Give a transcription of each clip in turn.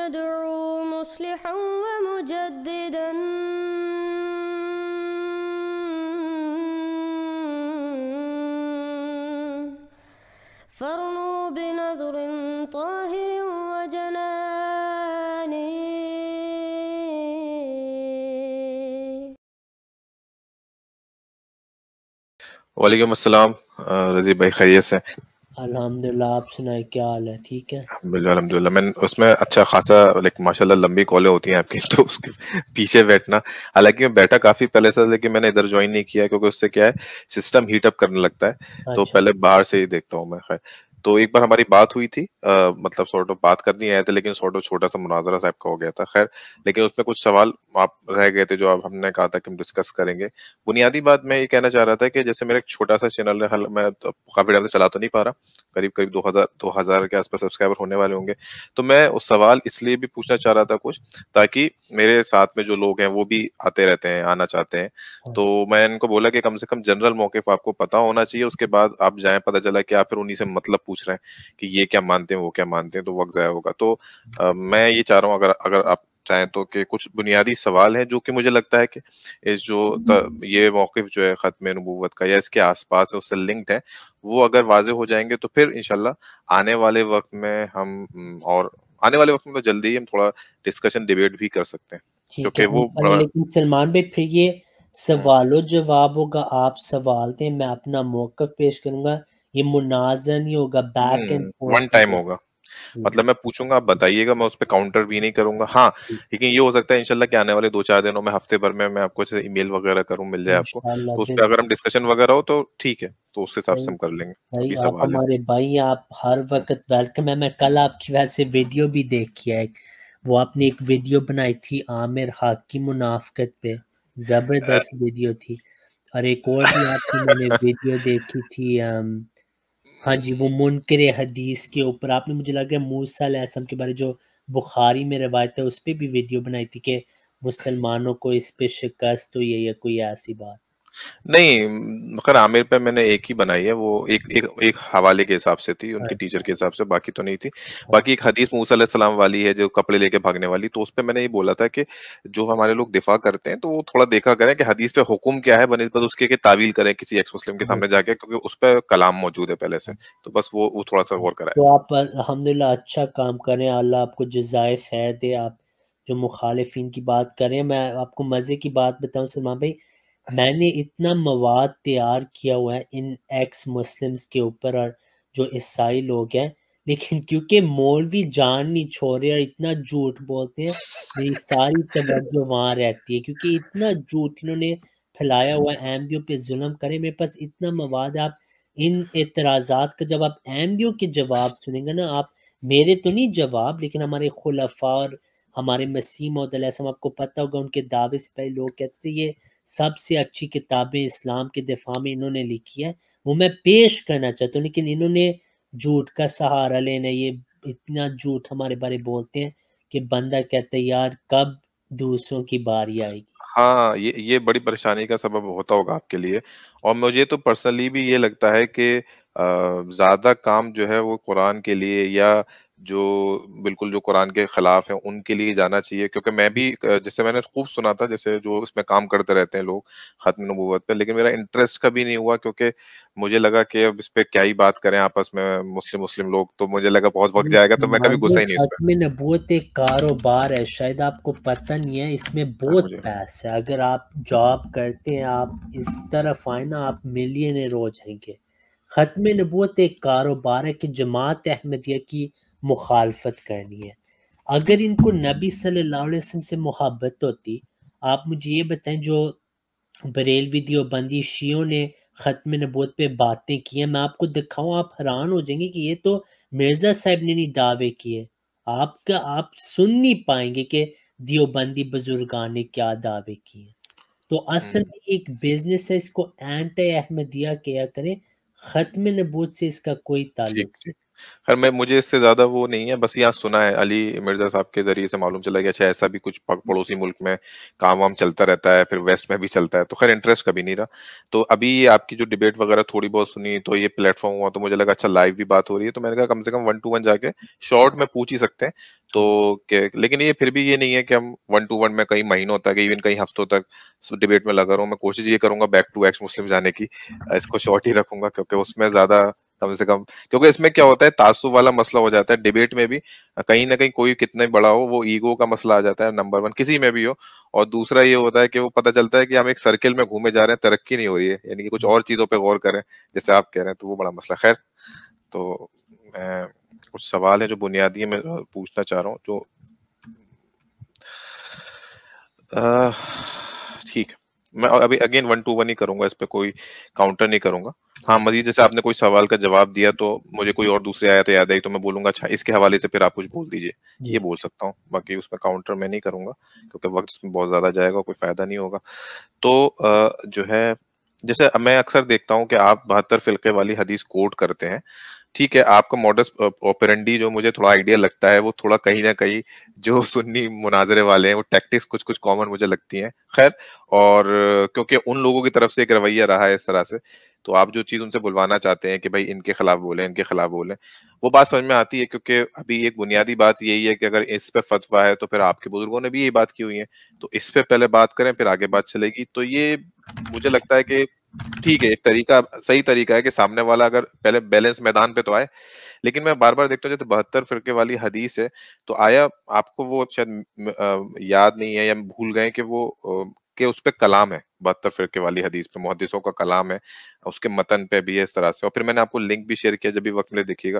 يدعو مصلحا ومجددا فارنوا بنظر طاهر وجنان. وعلیکم السلام رضی بھائی، خیریت سے؟ الحمدللہ، آپ سنائیں کیا حال ہے؟ ٹھیک ہے الحمد للہ. میں اس میں اچھا خاصا ماشاء اللہ لمبی کالیں ہوتی ہیں آپ کی، تو اس کے پیچھے بیٹھنا، حالانکہ میں بیٹھا کافی پہلے سے، لیکن میں نے ادھر جوائن نہیں کیا کیونکہ اس سے کیا ہے سسٹم ہیٹ اپ کرنے لگتا ہے، تو اچھا پہلے باہر سے ہی دیکھتا ہوں میں. خیر، تو ایک بار ہماری بات ہوئی تھی، مطلب سورٹ آف بات کرنی آئے تھے، لیکن سورٹ آف چھوٹا سا مناظرہ ٹائپ کا ہو گیا تھا. خیر، لیکن اس میں کچھ سوال آپ رہ گئے تھے جو اب ہم نے کہا تھا کہ ہم ڈسکس کریں گے. بنیادی بات میں یہ کہنا چاہ رہا تھا کہ جیسے میرا ایک چھوٹا سا چینل ہے، میں کافی ٹائم سے چلا تو نہیں پا رہا، قریب 2000 کے آس پاس سبسکرائبر ہونے والے ہوں گے. تو میں اس سوال اس لیے بھی پوچھنا چاہ رہا تھا کچھ، تاکہ میرے ساتھ میں جو لوگ ہیں وہ بھی آتے رہتے ہیں، آنا چاہتے ہیں. تو میں ان کو بولا کہ کم سے کم جنرل موقف آپ کو پتا ہونا چاہیے، اس کے بعد آپ جائیں، پتہ چلا کہ آپ پھر انہی سے مطلب پوچھ رہے ہیں کہ یہ کیا مانتے ہیں وہ کیا مانتے ہیں، تو وقت ضائع ہوگا. تو میں یہ چاہ رہا ہوں اگر آپ چاہیں تو کہ کچھ بنیادی سوال ہیں جو کہ مجھے لگتا ہے کہ اس جو یہ موقف جو ہے ختم نبوت کا یا اس کے آس پاس اس سے لنکڈ ہے، وہ اگر واضح ہو جائیں گے تو پھر انشاءاللہ آنے والے وقت میں ہم اور آنے والے وقت میں تو جلدی ہی ہم تھوڑا ڈسکشن ڈیبیٹ بھی کر سکتے ہیں، ٹھیک ہے. کیونکہ وہ لیکن سلمان بھائی پھر یہ سوال و جواب ہوگا، آپ سوال دیں، میں اپنا موقف پیش کروں گا، یہ مناظرہ نہیں ہوگا، back and one fourth time ہوگا. مطلب میں پوچھوں گا، آپ بتائیے گا، میں اس پہ کاؤنٹر بھی نہیں کروں گا. ہاں، لیکن یہ ہو سکتا ہے انشاءاللہ کہ آنے والے 2-4 دنوں میں، ہفتے بھر میں آپ کو ای میل وغیرہ کروں، مل جائے آپ کو، انشاءاللہ. تو اس پہ اگر بالکل ہم ڈسکشن وغیرہ ہو تو ٹھیک ہے، تو اس حساب سے صحیح ہم کر لیں گے. صحیح. ابھی آپ سوال ہے. ہمارے بھائی، آپ ہر وقت ویلکم ہے. میں کل آپ کی ویسے ویڈیو بھی دیکھی ہے، وہ آپ نے ایک ویڈیو بنائی تھی عامر حق کی منافقت پہ، زبردست ویڈیو تھی. اور ایک اور بھی آپ کی میں نے ویڈیو دیکھی تھی، ہاں جی، وہ منکر حدیث کے اوپر آپ نے، مجھے لگا موسیٰ علیہ السلام کے بارے جو بخاری میں روایت ہے، اس پہ بھی ویڈیو بنائی تھی کہ مسلمانوں کو اس پہ شکست ہوئی ہے یا کوئی ایسی بات. نہیں، مگر عامر پہ میں نے ایک ہی بنائی ہے، وہ ایک حوالے کے حساب سے تھی، ان کے ٹیچر اچھا کے حساب سے، باقی تو نہیں تھی. باقی ایک حدیث موسیٰ علیہ السلام والی ہے جو کپڑے لے کے بھاگنے والی، تو اس پہ میں نے یہ بولا تھا کہ جو ہمارے لوگ دفاع کرتے ہیں تو وہ تھوڑا دیکھا کریں کہ حدیث پہ حکم کیا ہے، بنسبت اس کے کہ تعویل کریں کسی ایکس مسلم کے سامنے جا کے، کیونکہ اس پہ کلام موجود ہے پہلے سے. تو بس وہ تھوڑا سا غور کرائے. تو آپ الحمدللہ اچھا کام کریں، اللہ آپ کو جزائے خیر دے. آپ جو مخالفین کی بات کریں، میں آپ کو مزے کی بات بتاؤں سلمان بھائی، میں نے اتنا مواد تیار کیا ہوا ہے ان ایکس مسلمز کے اوپر اور جو عیسائی لوگ ہیں، لیکن کیونکہ مولوی جان نہیں چھوڑ رہے اور اتنا جھوٹ بولتے ہیں، میری ساری توجہ وہاں رہتی ہے، کیونکہ اتنا جھوٹ انہوں نے پھیلایا ہوا ہے، احمدیوں پہ ظلم کرے. میرے پاس اتنا مواد ہے. آپ ان اعتراضات کا جب آپ احمدیوں کے جواب سنیں گے نا، آپ میرے تو نہیں جواب، لیکن ہمارے خلفاء اور ہمارے مسیح موعود علیہ السلام، آپ کو پتہ ہوگا ان کے دعوے سے پہلے لوگ کہتے تھے یہ سب سے اچھی کتابیں اسلام کے دفاع میں انہوں نے لکھی ہے، وہ میں پیش کرنا چاہتا ہوں، لیکن انہوں نے جھوٹ کا سہارا لینا. یہ اتنا جھوٹ ہمارے بارے بولتے ہیں کہ بندہ کہتا ہے یار کب دوسروں کی باری آئے گی. ہاں، یہ بڑی پریشانی کا سبب ہوتا ہوگا آپ کے لیے. اور مجھے تو پرسنلی بھی یہ لگتا ہے کہ زیادہ کام جو ہے وہ قرآن کے لیے، یا جو بالکل جو قرآن کے خلاف ہیں ان کے لیے جانا چاہیے. کیونکہ میں بھی جیسے میں نے خوب سنا تھا، جیسے جو اس میں کام کرتے رہتے ہیں لوگ ختم نبوت پہ، لیکن میرا انٹرسٹ کبھی نہیں ہوا، کیونکہ مجھے لگا کہ اب اس پہ کیا ہی بات کریں آپس میں مسلم لوگ، تو مجھے لگا بہت وقت جائے گا، تو میں کبھی گھسا ہی نہیں اس پہ. ختم نبوت ایک کاروبار ہے، شاید آپ کو پتہ نہیں ہے، اس میں بہت مجھے پیسہ ہے. اگر آپ جاب کرتے ہیں، آپ اس طرف آئیں نا، آپ ملینئر ہو جائیں گے. ختم نبوت ایک کاروبار ہے کہ جماعت احمدیہ کی مخالفت کرنی ہے. اگر ان کو نبی صلی اللہ علیہ وسلم سے محبت ہوتی، آپ مجھے یہ بتائیں، جو بریلوی دیوبندی شیعوں نے ختم نبوت پہ باتیں کی ہیں، میں آپ کو دکھاؤں، آپ حیران ہو جائیں گے کہ یہ تو مرزا صاحب نے نہیں دعوے کیے. آپ سن نہیں پائیں گے کہ دیوبندی بزرگان نے کیا دعوے کیے. تو اصل میں ایک بزنس ہے، اس کو اینٹی احمدیہ کیا کریں، ختم نبوت سے اس کا کوئی تعلق ٹھیک ٹھیک خیر مجھے اس سے زیادہ وہ نہیں ہے، بس یہاں سنا ہے علی مرزا صاحب کے ذریعے سے معلوم چلا کہ اچھا ایسا بھی کچھ پڑوسی ملک میں کام وام چلتا رہتا ہے، پھر ویسٹ میں بھی چلتا ہے، تو خیر انٹرسٹ کبھی نہیں رہا. تو ابھی یہ آپ کی جو ڈبیٹ وغیرہ تھوڑی بہت سنی تو یہ پلیٹ فارم ہوا تو مجھے لگا اچھا لائیو بھی بات ہو رہی ہے، تو میں نے کہا کم سے کم 1 to 1 جا کے شارٹ میں پوچھ ہی سکتے ہیں. تو لیکن یہ پھر بھی یہ نہیں ہے کہ ہم 1 to 1 میں کئی مہینوں تک ایون کئی ہفتوں تک ڈبیٹ میں لگا رہا ہوں. میں کوشش یہ کروں گا بیک ٹو ایکس مسلم جانے کی، اس کو شارٹ ہی رکھوں گا کیونکہ اس میں زیادہ کم سے کم، کیونکہ اس میں کیا ہوتا ہے تعصب والا مسئلہ ہو جاتا ہے ڈیبیٹ میں بھی، کہیں نہ کہیں کوئی کتنے بڑا ہو وہ ایگو کا مسئلہ آ جاتا ہے نمبر 1 کسی میں بھی ہو. اور دوسرا یہ ہوتا ہے کہ وہ پتہ چلتا ہے کہ ہم ایک سرکل میں گھومے جا رہے ہیں، ترقی نہیں ہو رہی ہے، یعنی کہ کچھ اور چیزوں پہ غور کریں جیسے آپ کہہ رہے ہیں، تو وہ بڑا مسئلہ. خیر تو میں کچھ سوال ہے جو بنیادی ہے میں پوچھنا چاہ رہا ہوں جو ٹھیک ہے. میں ابھی اگین 1 to 1 ہی کروں گا، اس پہ کوئی کاؤنٹر نہیں کروں گا. ہاں مزید جیسے آپ نے کوئی سوال کا جواب دیا تو مجھے کوئی اور دوسری آیت یاد آئی تو میں بولوں گا اچھا اس کے حوالے سے پھر آپ کچھ بول دیجئے، جی یہ بول سکتا ہوں. باقی اس میں کاؤنٹر میں نہیں کروں گا کیونکہ وقت اس میں بہت زیادہ جائے گا، کوئی فائدہ نہیں ہوگا. تو جو ہے جیسے میں اکثر دیکھتا ہوں کہ آپ 72 فرقے والی حدیث کوٹ کرتے ہیں. ٹھیک ہے، آپ کا موڈس اوپرنڈی جو مجھے تھوڑا آئیڈیا لگتا ہے وہ تھوڑا کہیں نہ کہیں جو سنی مناظرے والے ہیں وہ ٹیکٹکس کچھ کامن مجھے لگتی ہیں. خیر اور کیونکہ ان لوگوں کی طرف سے ایک رویہ رہا ہے اس طرح سے، تو آپ جو چیز ان سے بلوانا چاہتے ہیں کہ بھائی ان کے خلاف بولیں، ان کے خلاف بولیں، وہ بات سمجھ میں آتی ہے. کیونکہ ابھی ایک بنیادی بات یہی ہے کہ اگر اس پہ فتویٰ ہے تو پھر آپ کے بزرگوں نے بھی یہی بات کی ہوئی ہے، تو اس پہ پہلے بات کریں پھر آگے بات چلے گی. تو یہ مجھے لگتا ہے کہ ٹھیک ہے، ایک طریقہ صحیح طریقہ ہے کہ سامنے والا اگر پہلے بیلنس میدان پہ تو آئے. لیکن میں بار بار دیکھتا ہوں جیسے 72 فرقے والی حدیث ہے، تو آیا آپ کو وہ شاید یاد نہیں ہے یا بھول گئے کہ وہ کہ اس پہ کلام ہے، 72 فرقے والی حدیث پہ محدثوں کا کلام ہے، اس کے متن پہ بھی ہے اس طرح سے. اور پھر میں نے آپ کو لنک بھی شیئر کیا، جب بھی وقت ملے دیکھیے گا.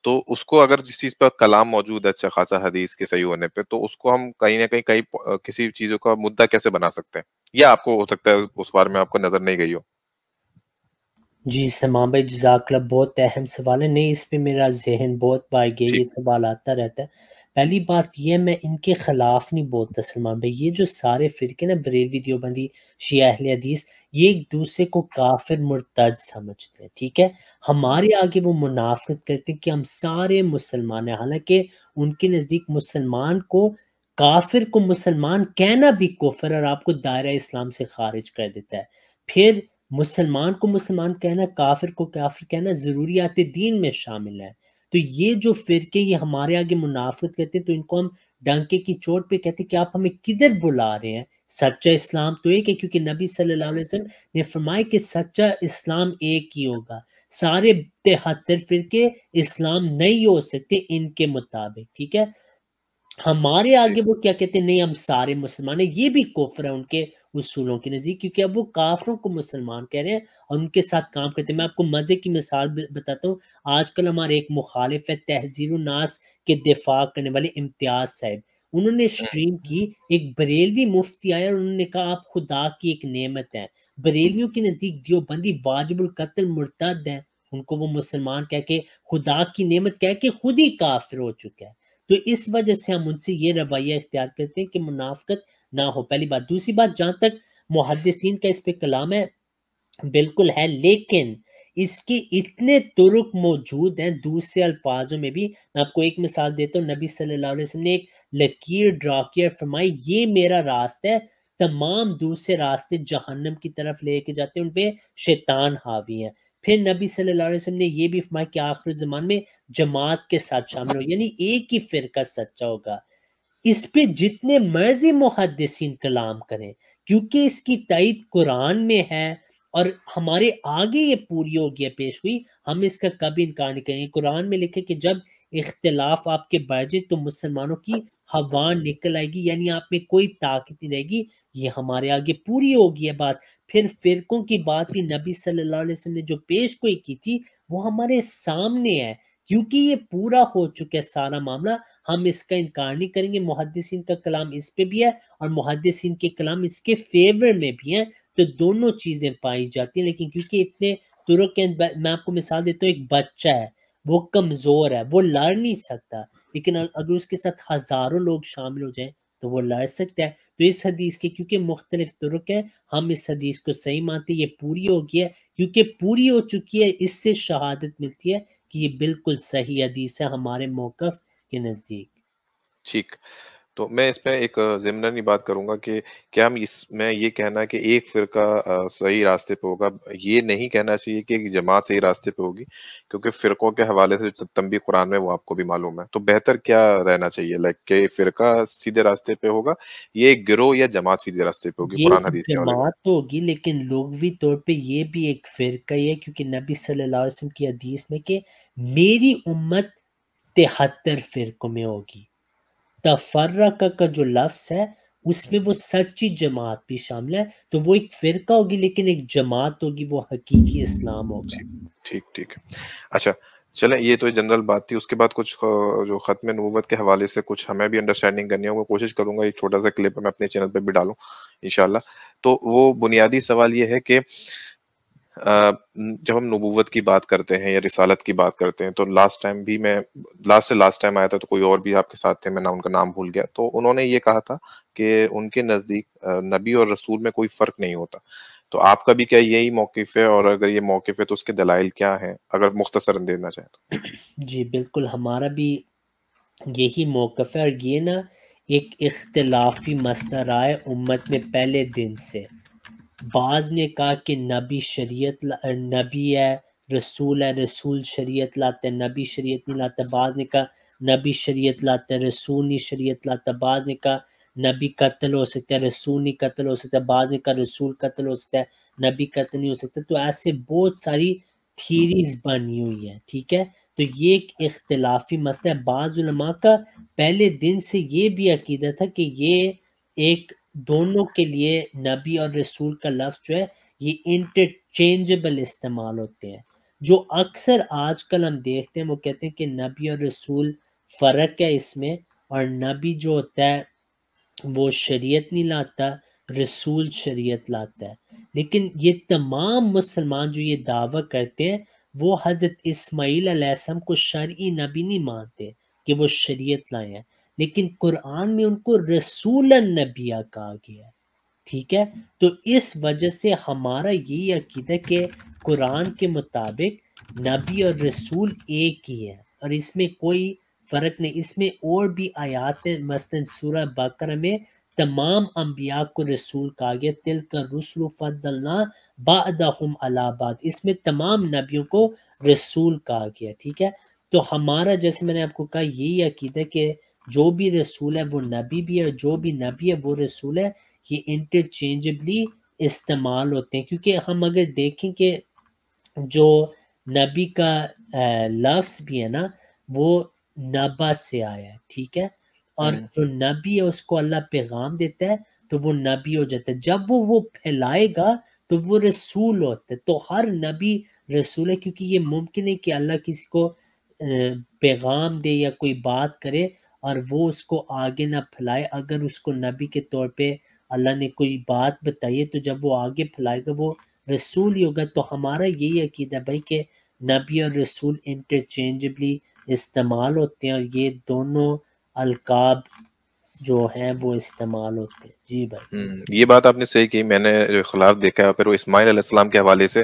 تو اس کو اگر جس چیز پہ کلام موجود ہے اچھا خاصا حدیث کے صحیح ہونے پہ، تو اس کو ہم کہیں نہ کہیں کسی چیزوں کا مدعا کیسے بنا سکتے ہیں، یا آپ کو ہو سکتا ہے اس بار میں آپ کو نظر نہیں گئی ہو. جی سلمان بھائی جزاک اللہ، بہت اہم سوال ہے. نہیں اس پہ میرا ذہن بہت بار گیا، یہ ٹھیک. سوال آتا رہتا ہے. پہلی بات یہ میں ان کے خلاف نہیں بولتا سلمان بھائی، یہ جو سارے فرقے نا بریلوی دیوبندی شیعہ اہل حدیث، یہ ایک دوسرے کو کافر مرتد سمجھتے ہیں. ٹھیک ہے، ہمارے آگے وہ منافقت کرتے ہیں کہ ہم سارے مسلمان ہیں، حالانکہ ان کے نزدیک مسلمان کو کافر کو مسلمان کہنا بھی کفر اور آپ کو دائرہ اسلام سے خارج کر دیتا ہے. پھر مسلمان کو مسلمان کہنا، کافر کو کافر کہنا ضروریات دین میں شامل ہے. تو یہ جو فرقے یہ ہمارے آگے منافقت کرتے ہیں تو ان کو ہم ڈنکے کی چوٹ پہ کہتے ہیں کہ آپ ہمیں کدھر بلا رہے ہیں. سچا اسلام تو ایک ہے، کیونکہ نبی صلی اللہ علیہ وسلم نے فرمایا کہ سچا اسلام ایک ہی ہوگا. سارے 73 فرقے اسلام نہیں ہو سکتے ان کے مطابق. ٹھیک ہے، ہمارے جی. آگے وہ کیا کہتے ہیں، نہیں ہم سارے مسلمان ہیں. یہ بھی کفر ہے ان کے اصولوں کے نزدیک، کیونکہ اب وہ کافروں کو مسلمان کہہ رہے ہیں اور ان کے ساتھ کام کرتے ہیں. میں آپ کو مزے کی مثال بتاتا ہوں. آج کل ہمارے ایک مخالف ہے تحذیر الناس کے دفاع کرنے والے امتیاز صاحب، انہوں نے اسٹریم کی، ایک بریلوی مفتی آیا اور انہوں نے کہا آپ خدا کی ایک نعمت ہیں. بریلویوں کے نزدیک دیوبندی واجب القتل مرتد ہیں، ان کو وہ مسلمان کہہ کے خدا کی نعمت کہہ کے خود ہی کافر ہو چکا ہے. تو اس وجہ سے ہم ان سے یہ رویہ اختیار کرتے ہیں کہ منافقت نہ ہو، پہلی بات. دوسری بات، جہاں تک محدثین کا اس پہ کلام ہے، بالکل ہے، لیکن اس کے اتنے طرق موجود ہیں دوسرے الفاظوں میں بھی. میں آپ کو ایک مثال دیتا ہوں. نبی صلی اللہ علیہ وسلم نے ایک لکیر ڈرا کیا، فرمائی یہ میرا راستہ ہے، تمام دوسرے راستے جہنم کی طرف لے کے جاتے ہیں، ان پہ شیطان حاوی ہیں. پھر نبی صلی اللہ علیہ وسلم نے یہ بھی فرمایا کہ آخر زمان میں جماعت کے ساتھ شامل ہو، یعنی ایک ہی فرقہ سچا ہوگا. اس پہ جتنے مرضی محدثین کلام کریں، کیونکہ اس کی تائید قرآن میں ہے اور ہمارے آگے یہ پوری ہو گیا پیش ہوئی، ہم اس کا کبھی انکار نہیں کریں گے. قرآن میں لکھے کہ جب اختلاف آپ کے بڑھ جائے تو مسلمانوں کی ہوا نکل آئے گی، یعنی آپ میں کوئی طاقت نہیں رہے گی. یہ ہمارے آگے پوری ہو گئی ہے بات. پھر فرقوں کی بات بھی نبی صلی اللہ علیہ وسلم نے جو پیش گوئی کی تھی وہ ہمارے سامنے ہے، کیونکہ یہ پورا ہو چکا ہے سارا معاملہ. ہم اس کا انکار نہیں کریں گے. محدثین کا کلام اس پہ بھی ہے اور محدثین کے کلام اس کے فیور میں بھی ہیں، تو دونوں چیزیں پائی جاتی ہیں. لیکن کیونکہ اتنے طرق کے، میں آپ کو مثال دیتا ہوں، ایک بچہ ہے وہ کمزور ہے، وہ لڑ نہیں سکتا، لیکن اگر اس کے ساتھ ہزاروں لوگ شامل ہو جائیں تو وہ لڑ سکتا ہے. تو اس حدیث کے کیونکہ مختلف طرق ہیں، ہم اس حدیث کو صحیح مانتے ہیں. یہ پوری ہو گئی ہے، کیونکہ پوری ہو چکی ہے، اس سے شہادت ملتی ہے کہ یہ بالکل صحیح حدیث ہے ہمارے موقف کے نزدیک۔ ٹھیک، تو میں اس میں ایک ضمنی بات کروں گا کہ کیا ہم اس میں یہ کہنا کہ ایک فرقہ صحیح راستے پہ ہوگا، یہ نہیں کہنا چاہیے کہ ایک جماعت صحیح راستے پہ ہوگی، کیونکہ فرقوں کے حوالے سے جو تنبیہ قرآن میں وہ آپ کو بھی معلوم ہے، تو بہتر کیا رہنا چاہیے، لائک کہ فرقہ سیدھے راستے پہ ہوگا، یہ ایک گروہ یا جماعت سیدھے راستے پہ ہوگی یہ قرآن حدیث کے حوالے سے؟ جماعت تو ہوگی، لیکن لغوی طور پہ یہ بھی ایک فرقہ ہی ہے، کیونکہ نبی صلی اللہ علیہ وسلم کی حدیث میں کہ میری امت 73 فرقوں میں ہوگی۔ تفرقہ کا جو لفظ ہے اس میں وہ سچی جماعت بھی شامل ہے، تو وہ ایک فرقہ ہوگی لیکن ایک جماعت ہوگی، وہ حقیقی اسلام ہوگا۔ ٹھیک ٹھیک ہے، اچھا چلیں، یہ تو جنرل بات تھی۔ اس کے بعد کچھ جو ختم نبوت کے حوالے سے کچھ ہمیں بھی انڈرسٹینڈنگ کرنی ہے، وہ کوشش کروں گا ایک چھوٹا سا کلپ میں اپنے چینل پہ بھی ڈالوں انشاءاللہ۔ تو وہ بنیادی سوال یہ ہے کہ جب ہم نبوت کی بات کرتے ہیں یا رسالت کی بات کرتے ہیں، تو لاسٹ ٹائم آیا تھا تو کوئی اور بھی آپ کے ساتھ تھے، میں ان کا نام بھول گیا، تو انہوں نے یہ کہا تھا کہ ان کے نزدیک نبی اور رسول میں کوئی فرق نہیں ہوتا۔ تو آپ کا بھی کیا یہی موقف ہے، اور اگر یہ موقف ہے تو اس کے دلائل کیا ہیں، اگر مختصر دینا چاہیں تو؟ جی بالکل، ہمارا بھی یہی موقف ہے، اور یہ نا ایک اختلافی مسئلہ رہا ہے امت میں پہلے دن سے۔ بعض نے کہا کہ نبی شریعت نبی ہے، رسول ہے، رسول شریعت لاتا ہے، نبی شریعت نہیں لاتا۔ بعض نے کہا نبی شریعت لاتا ہے، رسول نہیں شریعت لاتا۔ بعض نے کہا نبی قتل ہو سکتا ہے، رسول نہیں قتل ہو سکتا۔ بعض نے کہا رسول قتل ہو سکتا ہے، نبی قتل نہیں ہو سکتا۔ تو ایسے بہت ساری تھیریز بنی ہوئی ہیں، ٹھیک ہے۔ تو یہ ایک اختلافی مسئلہ ہے۔ بعض علماء کا پہلے دن سے یہ بھی عقیدہ تھا کہ یہ ایک دونوں کے لیے نبی اور رسول کا لفظ جو ہے یہ انٹرچینجبل استعمال ہوتے ہیں۔ جو اکثر آج کل ہم دیکھتے ہیں وہ کہتے ہیں کہ نبی اور رسول فرق ہے اس میں، اور نبی جو ہوتا ہے وہ شریعت نہیں لاتا، رسول شریعت لاتا ہے۔ لیکن یہ تمام مسلمان جو یہ دعویٰ کرتے ہیں وہ حضرت اسماعیل علیہ السلام کو شرعی نبی نہیں مانتے کہ وہ شریعت لائے ہیں، لیکن قرآن میں ان کو رسول النبیہ کہا گیا ہے، ٹھیک ہے۔ تو اس وجہ سے ہمارا یہ عقیدہ کہ قرآن کے مطابق نبی اور رسول ایک ہی ہے، اور اس میں کوئی فرق نہیں۔ اس میں اور بھی آیات ہیں، مثلا سورہ بقرہ میں تمام انبیاء کو رسول کہا گیا، تلک الرسل فضلنا بعضهم علی بعض، اس میں تمام نبیوں کو رسول کہا گیا، ٹھیک ہے۔ تو ہمارا جیسے میں نے آپ کو کہا یہی عقیدہ کہ جو بھی رسول ہے وہ نبی بھی ہے، اور جو بھی نبی ہے وہ رسول ہے، یہ انٹرچینجبلی استعمال ہوتے ہیں۔ کیونکہ ہم اگر دیکھیں کہ جو نبی کا لفظ بھی ہے نا وہ نبا سے آیا ہے، ٹھیک ہے، اور جو نبی ہے اس کو اللہ پیغام دیتا ہے تو وہ نبی ہو جاتا ہے۔ جب وہ پھیلائے گا تو وہ رسول ہوتا ہے۔ تو ہر نبی رسول ہے، کیونکہ یہ ممکن ہے کہ اللہ کسی کو پیغام دے یا کوئی بات کرے اور وہ اس کو آگے نہ پھیلائے۔ اگر اس کو نبی کے طور پہ اللہ نے کوئی بات بتائی ہے تو جب وہ آگے پھیلائے گا وہ رسول ہی ہوگا۔ تو ہمارا یہی عقیدہ بھائی کہ نبی اور رسول انٹرچینجبلی استعمال ہوتے ہیں، اور یہ دونوں القاب جو ہیں وہ استعمال ہوتے ہیں۔ جی بھائی، یہ بات آپ نے صحیح کی، میں نے جو اختلاف دیکھا ہے پھر وہ اسماعیل علیہ السلام کے حوالے سے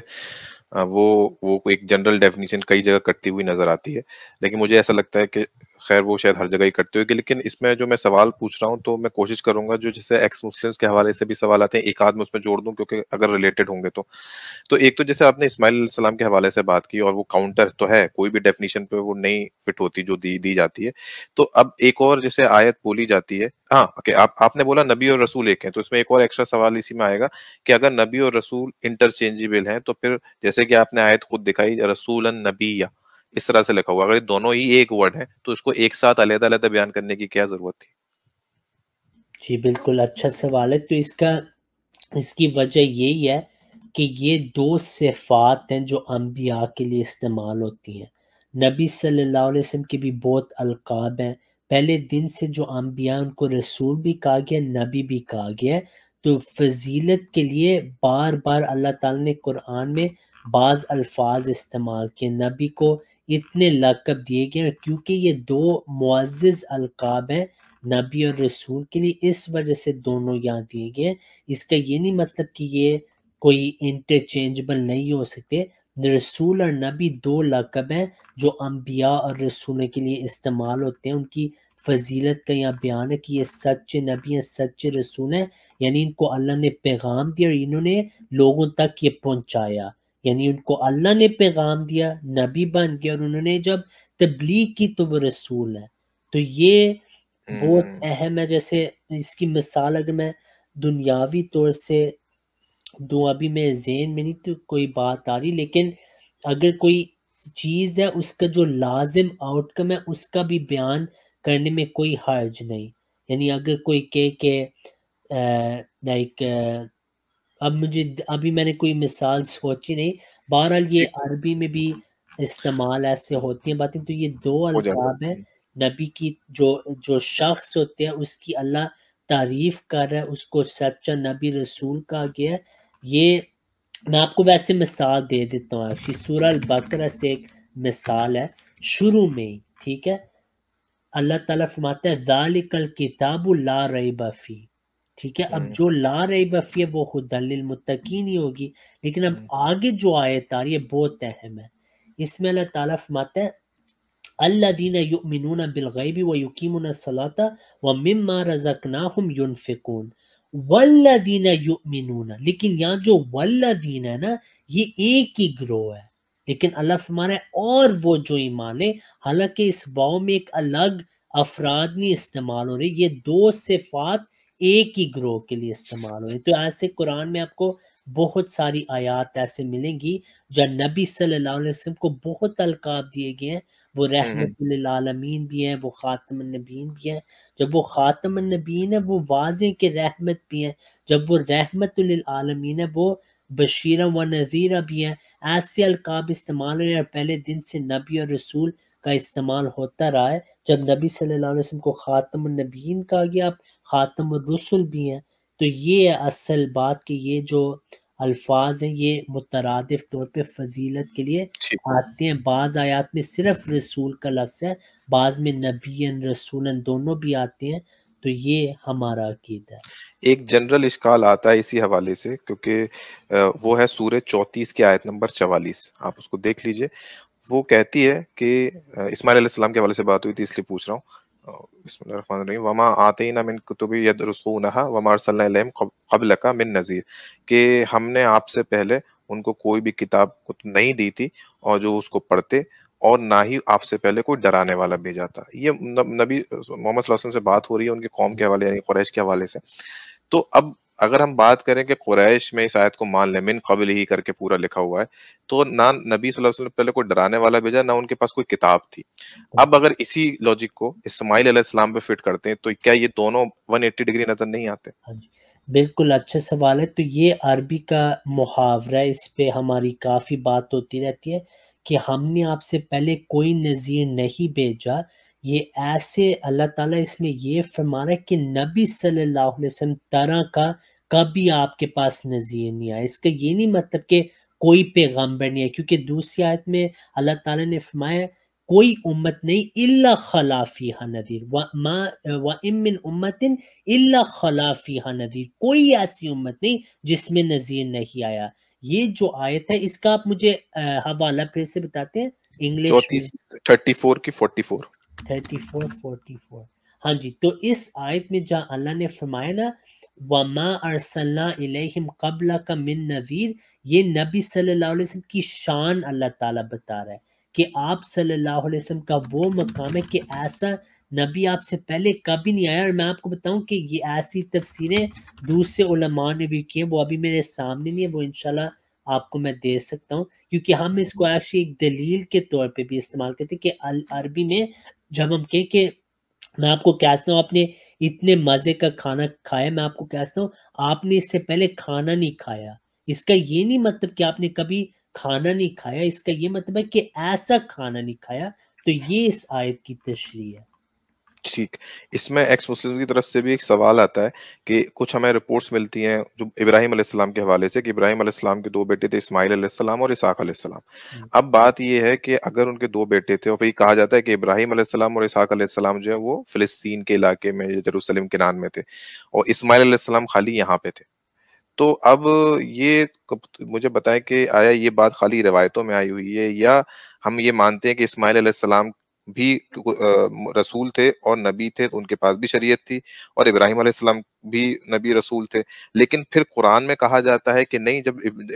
وہ ایک جنرل ڈیفینیشن کئی جگہ کرتی ہوئی نظر آتی ہے، لیکن مجھے ایسا لگتا ہے کہ خیر وہ شاید ہر جگہ ہی کرتے ہوگی۔ لیکن اس میں جو میں سوال پوچھ رہا ہوں تو میں کوشش کروں گا جو جیسے ایکس مسلمس کے حوالے سے بھی سوال آتے ہیں، ایک آدھ میں اس میں جوڑ دوں کیونکہ اگر ریلیٹڈ ہوں گے تو ایک تو جیسے آپ نے اسماعیل علیہ السلام کے حوالے سے بات کی، اور وہ کاؤنٹر تو ہے، کوئی بھی ڈیفینیشن پہ وہ نہیں فٹ ہوتی جو دی جاتی ہے۔ تو اب ایک اور جیسے آیت بولی جاتی ہے، ہاں اوکے، آپ نے بولا نبی اور رسول ایک ہیں، تو اس میں ایک اور ایکسٹرا سوال اسی میں آئے گا کہ اگر نبی اور رسول انٹرچینجیبل ہیں تو پھر جیسے کہ آپ نے آیت خود دکھائی رسول النبی یا اس طرح سے لکھا ہوا، اگر یہ دونوں ہی ایک ورڈ ہیں تو اس کو ایک ساتھ علیحدہ علیحدہ بیان کرنے کی کیا ضرورت تھی؟ جی بالکل اچھا سوال ہے۔ تو اس کی وجہ یہی ہے کہ یہ دو صفات ہیں جو انبیاء کے لیے استعمال ہوتی ہیں۔ نبی صلی اللہ علیہ وسلم کے بھی بہت القاب ہیں، پہلے دن سے جو انبیاء ان کو رسول بھی کہا گیا، نبی بھی کہا گیا ہے۔ تو فضیلت کے لیے بار بار اللہ تعالیٰ نے قرآن میں بعض الفاظ استعمال کیے، نبی کو اتنے لقب دیے گئے کیونکہ یہ دو معزز القاب ہیں نبی اور رسول کے لیے، اس وجہ سے دونوں یہاں دیے گئے۔ اس کا یہ نہیں مطلب کہ یہ کوئی انٹرچینجبل نہیں ہو سکتے، رسول اور نبی دو لقب ہیں جو انبیاء اور رسولوں کے لیے استعمال ہوتے ہیں. ان کی فضیلت کا یہاں بیان ہے کہ یہ سچے نبی ہیں، سچے رسول ہیں، یعنی ان کو اللہ نے پیغام دیا اور انہوں نے لوگوں تک یہ پہنچایا. یعنی ان کو اللہ نے پیغام دیا، نبی بن گیا، اور انہوں نے جب تبلیغ کی تو وہ رسول ہے. تو یہ بہت اہم ہے. جیسے اس کی مثال اگر میں دنیاوی طور سے دوں، ابھی میں ذہن میں نہیں تو کوئی بات آ رہی، لیکن اگر کوئی چیز ہے اس کا جو لازم آؤٹ کم ہے اس کا بھی بیان کرنے میں کوئی حرج نہیں. یعنی اگر کوئی کہے کہ لائک اب مجھے ابھی میں نے کوئی مثال سوچی نہیں، بہرحال یہ عربی میں بھی استعمال ایسے ہوتی ہیں باتیں. تو یہ دو ہو جاتا القاب ہیں نبی کی. جو شخص ہوتے ہیں اس کی اللہ تعریف کر رہا ہے، اس کو سچا نبی رسول کہا گیا ہے. یہ میں آپ کو ویسے مثال دے دیتا ہوں. ایکچولی سورہ البقرہ سے ایک مثال ہے شروع میں ہی، ٹھیک ہے. اللہ تعالیٰ فرماتا ہے ذالک الکتاب لا ریب فیہ، ٹھیک ہے. اب جو لا ریب فیہ وہ ہدی للمتقین ہی ہوگی، لیکن اب آگے جو آیت آ رہی ہے بہت اہم ہے. اس میں اللہ تعالیٰ فرماتا ہے الذین یؤمنون بالغیب ویقیمون الصلاۃ ومما رزقناہم ینفقون. والذین یؤمنون، لیکن یہاں جو والذین ہے نا یہ ایک ہی گروہ ہے، لیکن اللہ فرما رہا ہے اور وہ جو ایمان لے. حالانکہ اس واو میں ایک الگ افراد نہیں استعمال ہو رہی، یہ دو صفات ایک ہی گروہ کے لیے استعمال ہو رہی. تو ایسے قرآن میں آپ کو بہت ساری آیات ایسے ملیں گی جہاں نبی صلی اللہ علیہ وسلم کو بہت القاب دیے گئے ہیں. وہ رحمت للعالمین بھی ہیں، وہ خاتم النبیین بھی ہیں. جب وہ خاتم النبیین ہے وہ واضح کے رحمت بھی ہیں. جب وہ رحمت للعالمین ہے وہ بشیرہ و نذیرہ بھی ہیں. ایسے القاب استعمال ہوئے اور پہلے دن سے نبی اور رسول کا استعمال ہوتا رہا ہے. جب نبی صلی اللہ علیہ وسلم کو خاتم النبیین کہا گیا، اب خاتم الرسل بھی ہیں. تو یہ اصل بات کہ یہ جو الفاظ ہیں یہ مترادف طور پہ فضیلت کے لیے آتے ہیں. بعض آیات میں صرف رسول کا لفظ ہے، بعض میں نبیًا رسولاً دونوں بھی آتے ہیں. تو یہ ہمارا عقیدہ ہے. ایک جنرل اشکال آتا ہے اسی حوالے سے، کیونکہ وہ ہے سورہ 34 کی آیت نمبر 44. آپ اس کو دیکھ لیجئے. وہ کہتی ہے کہ اسماعیل علیہ السلام کے حوالے سے بات ہوئی تھی اس لیے پوچھ رہا ہوں. بسم اللہ الرحمن الرحیم. وما آتینا من کتب یدرسونہا وما ارسلنا الیہم قبلک من نذیر، کہ ہم نے آپ سے پہلے ان کو کوئی بھی کتاب نہیں دی تھی اور جو اس کو پڑھتے، اور نہ ہی آپ سے پہلے کوئی ڈرانے والا بھیجا تھا. یہ نبی محمد صلی اللہ علیہ وسلم سے بات ہو رہی ہے ان کے قوم کے حوالے یعنی قریش کے حوالے سے. تو اب اگر ہم بات کریں کہ قریش میں اس آیت کو مان لیں من قبل ہی کر کے پورا لکھا ہوا ہے، تو نہ نبی صلی اللہ علیہ وسلم پہلے کوئی ڈرانے والا بھیجا، نہ ان کے پاس کوئی کتاب تھی. اب اگر اسی لاجک کو اسماعیل علیہ السلام پہ فٹ کرتے ہیں تو کیا یہ دونوں 180 ڈگری نظر نہیں آتے؟ ہاں جی بالکل اچھا سوال ہے. تو یہ عربی کا محاورہ ہے، اس پہ ہماری کافی بات ہوتی رہتی ہے کہ ہم نے آپ سے پہلے کوئی نذیر نہیں بھیجا. یہ ایسے اللہ تعالیٰ اس میں یہ فرما رہا ہے کہ نبی صلی اللہ علیہ وسلم طرح کا کبھی آپ کے پاس نذیر نہیں آیا. اس کا یہ نہیں مطلب کہ کوئی پیغمبر نہیں ہے، کیونکہ دوسری آیت میں اللہ تعالیٰ نے فرمایا کوئی امت نہیں الا خلا فیہا نذیر وَإِن مِّن أُمَّةٍ الا خلا فیہا نذیر، کوئی ایسی امت نہیں جس میں نذیر نہیں آیا. یہ جو آیت ہے اس کا آپ مجھے حوالہ پھر سے بتاتے ہیں انگلش میں. 34 کی 44. 34 ہاں جی. تو اس آیت میں جہاں اللہ نے فرمایا نا وَمَا أَرْسَلْنَا إِلَيْهِمْ قَبْلَكَ مِن نَذِيرٍ، یہ نبی صلی اللہ علیہ وسلم کی شان اللہ تعالیٰ بتا رہا ہے کہ آپ صلی اللہ علیہ وسلم کا وہ مقام ہے کہ ایسا نبی آپ سے پہلے کبھی نہیں آیا. اور میں آپ کو بتاؤں کہ یہ ایسی تفسیریں دوسرے علماء نے بھی کی ہیں، وہ ابھی میرے سامنے نہیں ہے، وہ انشاءاللہ آپ کو میں دے سکتا ہوں، کیونکہ ہم اس کو ایکچولی ایک دلیل کے طور پہ بھی استعمال کرتے ہیں کہ عربی میں جب ہم کہیں کہ میں آپ کو کہتا ہوں آپ نے اتنے مزے کا کھانا کھایا، میں آپ کو کہتا ہوں آپ نے اس سے پہلے کھانا نہیں کھایا. اس کا یہ نہیں مطلب کہ آپ نے کبھی کھانا نہیں کھایا، اس کا یہ مطلب ہے کہ ایسا کھانا نہیں کھایا. تو یہ اس آیت کی تشریح ہے. ٹھیک. اس میں ایکس مسلم کی طرف سے بھی ایک سوال آتا ہے کہ کچھ ہمیں رپورٹس ملتی ہیں جو ابراہیم علیہ السلام کے حوالے سے کہ ابراہیم علیہ السلام کے 2 بیٹے تھے، اسماعیل علیہ السلام اور اسحاق علیہ السلام. اب بات یہ ہے کہ اگر ان کے 2 بیٹے تھے، اور پھر کہا جاتا ہے کہ ابراہیم علیہ السلام اور اسحاق علیہ السلام جو ہے وہ فلسطین کے علاقے میں یروشلم کنعان میں تھے، اور اسماعیل علیہ السلام خالی یہاں پہ تھے. تو اب یہ مجھے بتائیں کہ آیا یہ بات خالی روایتوں میں آئی ہوئی ہے، یا ہم یہ مانتے ہیں کہ اسماعیل علیہ السلام بھی رسول تھے اور نبی تھے، تو ان کے پاس بھی شریعت تھی، اور ابراہیم علیہ السلام بھی نبی رسول تھے، لیکن پھر قرآن میں کہا جاتا ہے کہ نہیں، جب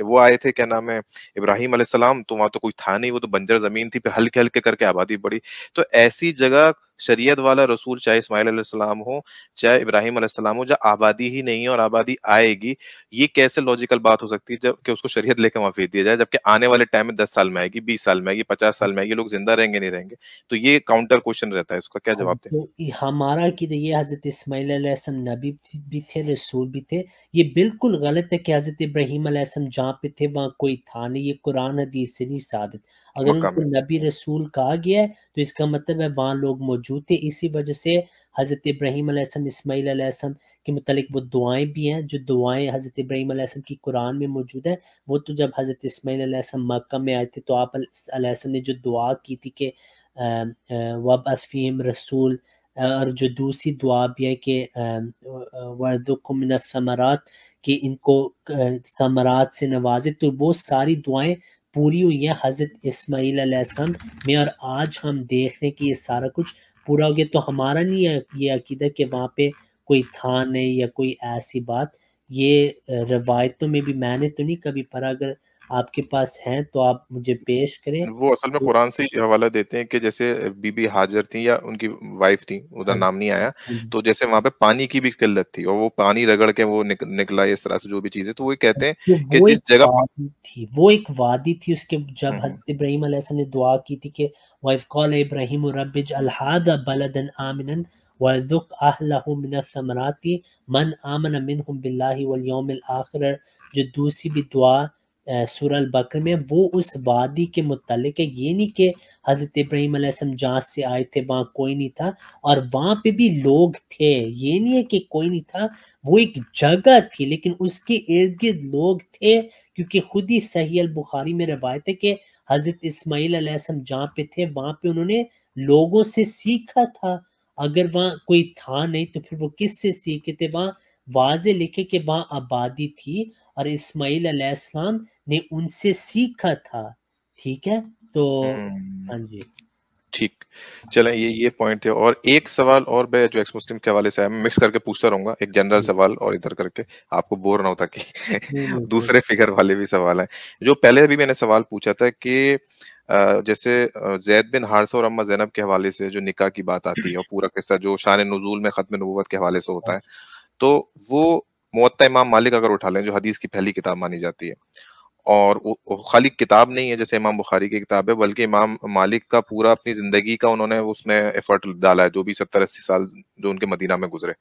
وہ آئے تھے کیا نام ہے ابراہیم علیہ السلام، تو وہاں تو کوئی تھا نہیں، وہ تو بنجر زمین تھی، پھر ہلکے ہلکے کر کے آبادی بڑھی. تو ایسی جگہ شریعت والا رسول چاہے اسماعیل علیہ السلام ہو چاہے ابراہیم علیہ السلام ہو، جہاں آبادی ہی نہیں ہے اور آبادی آئے گی، یہ کیسے لاجیکل بات ہو سکتی ہے جب کہ اس کو شریعت لے کے وہاں بھیج دیا جائے، جبکہ آنے والے ٹائم میں 10 سال میں آئے گی، 20 سال میں آئے گی، 50 سال میں آئے گی، لوگ زندہ رہیں گے نہیں رہیں گے. تو یہ کاؤنٹر کوشچن رہتا ہے، اس کا کیا جواب دیں؟ تو ہمارا عقیدہ یہ حضرت اسماعیل علیہ السلام نبی بھی تھے، رسول بھی تھے. یہ بالکل غلط ہے کہ حضرت ابراہیم علیہ السلام جہاں پہ تھے وہاں کوئی تھا نہیں، یہ قرآن حدیث سے نہیں ثابت. اگر ان مکہ کو میں. نبی رسول کہا گیا ہے تو اس کا مطلب ہے وہاں لوگ موجود تھے. اسی وجہ سے حضرت ابراہیم علیہ السلام، اسماعیل علیہ السلام کے متعلق وہ دعائیں بھی ہیں، جو دعائیں حضرت ابراہیم علیہ السلام کی قرآن میں موجود ہیں. وہ تو جب حضرت اسماعیل علیہ السلام مکہ میں آئے تھے تو آپ علیہ السلام نے جو دعا کی تھی کہ وَابْعَثْ فِيهِمْ رسول، اور جو دوسری دعا بھی ہے کہ وَارْزُقْهُم مِّنَ الثَّمَرَاتِ، کہ ان کو ثمرات سے نوازے. تو وہ ساری دعائیں پوری ہوئی ہیں حضرت اسماعیل علیہ السلام میں، اور آج ہم دیکھ رہے ہیں کہ یہ سارا کچھ پورا ہو گیا. تو ہمارا نہیں ہے یہ عقیدہ کہ وہاں پہ کوئی تھا نہیں یا کوئی ایسی بات. یہ روایتوں میں بھی میں نے تو نہیں کبھی پڑھا، اگر آپ کے پاس ہیں تو آپ مجھے پیش کریں. وہ اصل میں قرآن سے ہی حوالہ دیتے ہیں کہ جیسے بی بی ہاجر تھیں یا ان کی وائف تھیں، ادھر ہاں نام نہیں آیا، ہاں جی. تو جیسے وہاں پہ پانی کی بھی قلت تھی اور وہ پانی رگڑ کے وہ نکلا، اس طرح سے جو بھی چیزیں، تو وہ کہتے ہیں تو کہ وہ ایک جس جگہ وادی تھی، وہ ایک وادی تھی. اس کے جب ہوں، حضرت ابراہیم علیہ السلام نے دعا کی تھی کہ وَإِذْ قَالَ إِبْرَاهِيمُ رَبِّ اجْعَلْ هَٰذَا بَلَدًا آمِنًا وَارْزُقْ أَهْلَهُ مِنَ الثَّمَرَاتِ مَنْ آمَنَ مِنْهُمْ بِاللَّهِ وَالْيَوْمِ الْآخِرِ، جو دوسری بھی دعا سورہ البقرہ میں، وہ اس وادی کے متعلق ہے. یہ نہیں کہ حضرت ابراہیم علیہ السلام جہاں سے آئے تھے وہاں کوئی نہیں تھا، اور وہاں پہ بھی لوگ تھے. یہ نہیں ہے کہ کوئی نہیں تھا، وہ ایک جگہ تھی لیکن اس کے ارد گرد لوگ تھے. کیونکہ خود ہی صحیح البخاری میں روایت ہے کہ حضرت اسماعیل علیہ السلام جہاں پہ تھے وہاں پہ انہوں نے لوگوں سے سیکھا تھا. اگر وہاں کوئی تھا نہیں تو پھر وہ کس سے سیکھے تھے؟ وہاں واضح لکھے کہ وہاں آبادی تھی اور اسماعیل علیہ السلام نے ان سے سیکھا تھا. ٹھیک ہے، تو ہاں جی. ٹھیک. چلیں، یہ پوائنٹ تھے. اور ایک سوال اور میں جو ایکس مسلم کے حوالے سے ہے، میں مکس کر کے پوچھتا رہوں گا، ایک جنرل سوال اور ادھر کر کے آپ کو بور نہ ہوتا کہ نہیں نہیں دوسرے فگر والے بھی سوال ہیں. جو پہلے بھی میں نے سوال پوچھا تھا کہ جیسے زید بن حارثہ اور اما زینب کے حوالے سے جو نکاح کی بات آتی ہے اور پورا قصہ جو شان نزول میں ختم نبوت کے حوالے سے ہوتا ہے، تو وہ موطا امام مالک اگر اٹھا لیں جو حدیث کی پہلی کتاب مانی جاتی ہے، اور وہ خالی کتاب نہیں ہے جیسے امام بخاری کی کتاب ہے، بلکہ امام مالک کا پورا اپنی زندگی کا انہوں نے اس میں ایفرٹ ڈالا ہے، جو بھی 70-80 سال جو ان کے مدینہ میں گزرے،